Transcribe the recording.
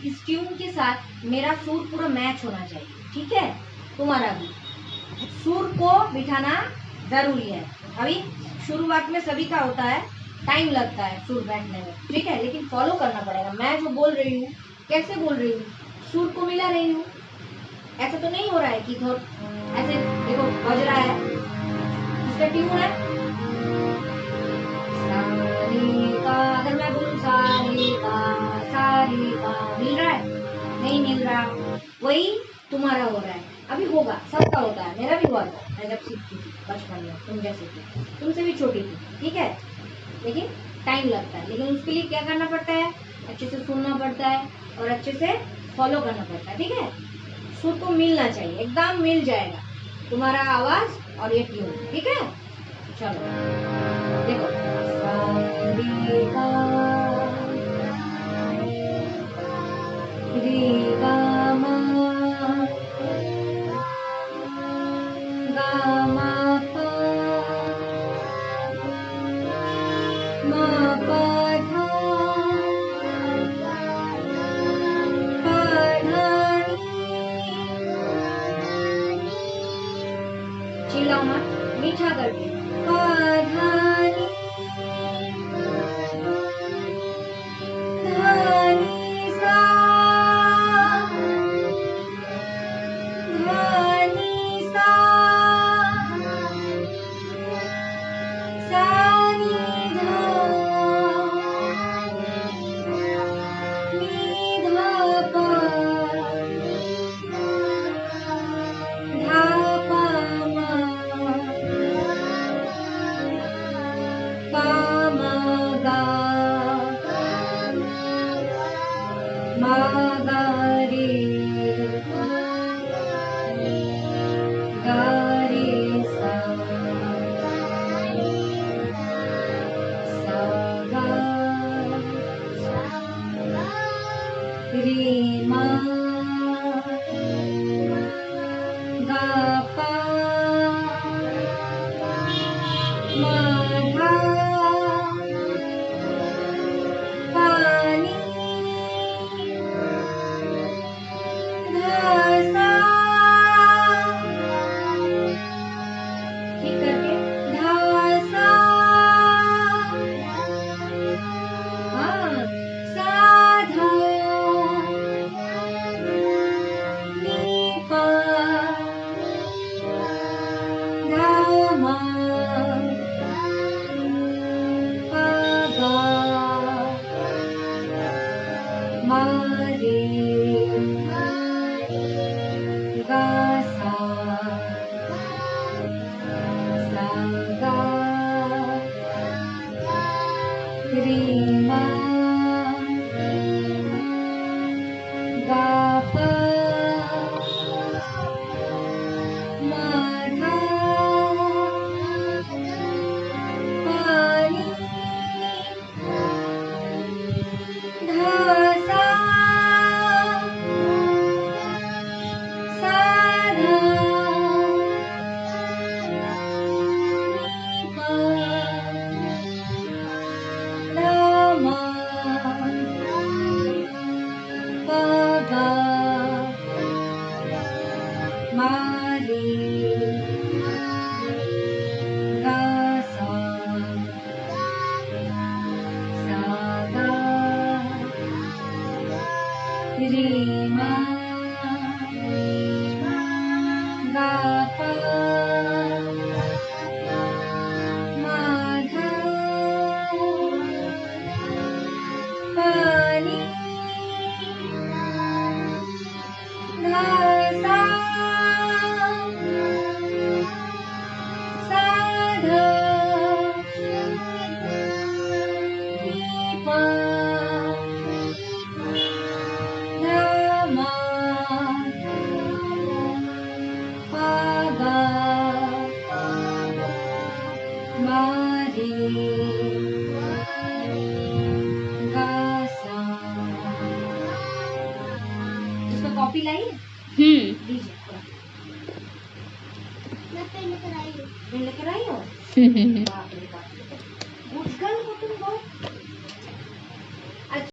इस ट्यून के साथ मेरा सुर पूरा मैच होना चाहिए, ठीक है। तुम्हारा भी सुर को बिठाना जरूरी है। अभी शुरुआत में सभी का होता है, टाइम लगता है सुर बैठने में, ठीक है, लेकिन फॉलो करना पड़ेगा। मैं जो बोल रही हूँ कैसे बोल रही हूँ, सुर को मिला रही हूँ। ऐसा तो नहीं हो रहा है कि ऐसे देखो बज रहा है, इसका ट्यून है सारे का। अगर मैं बोलूँ सारे का मिल रहा है, नहीं मिल रहा। वही तुम्हारा हो रहा है, अभी होगा, सबका होता है, मेरा भी हुआ था। मैं जब सीखती थी बचपन में, तुम जैसे थी, तुमसे भी छोटी थी, ठीक है, लेकिन टाइम लगता है। लेकिन उसके लिए क्या करना पड़ता है, अच्छे से सुनना पड़ता है और अच्छे से फॉलो करना पड़ता है, ठीक है। सुर को मिलना चाहिए, एकदम मिल जाएगा तुम्हारा आवाज और ये ट्यून, ठीक है। चलो देखो रे गा मा गा मा पा मा पा धा पा धा नी। चिल्लाओ मत, मीठा करके पा धा नी धा नी सा धा नी सा सा नी धा नी धा पा धा पा मा पा मा गा मा गा रे गा रे सा सा गा रे मा गा पा मा धा पा नी धा सा। ठीक करके धा सा, हाँ सा धा नी पा धा मा पा गा मा रे गा सा सा गा रे मा गा पा मा धा पा नी धा सा सा धा नी पा धा मा पा गा मा रे गा सा सा गा रे मा गा पा मा धा पा नी धा सा सा धा नी पा धा मा पा गा मा रे गा सा। इसका कॉपी लाई दीजिए थोड़ा। मैं पेन लेकर आई हूँ। पेन लेकर आई हो? बाप रे।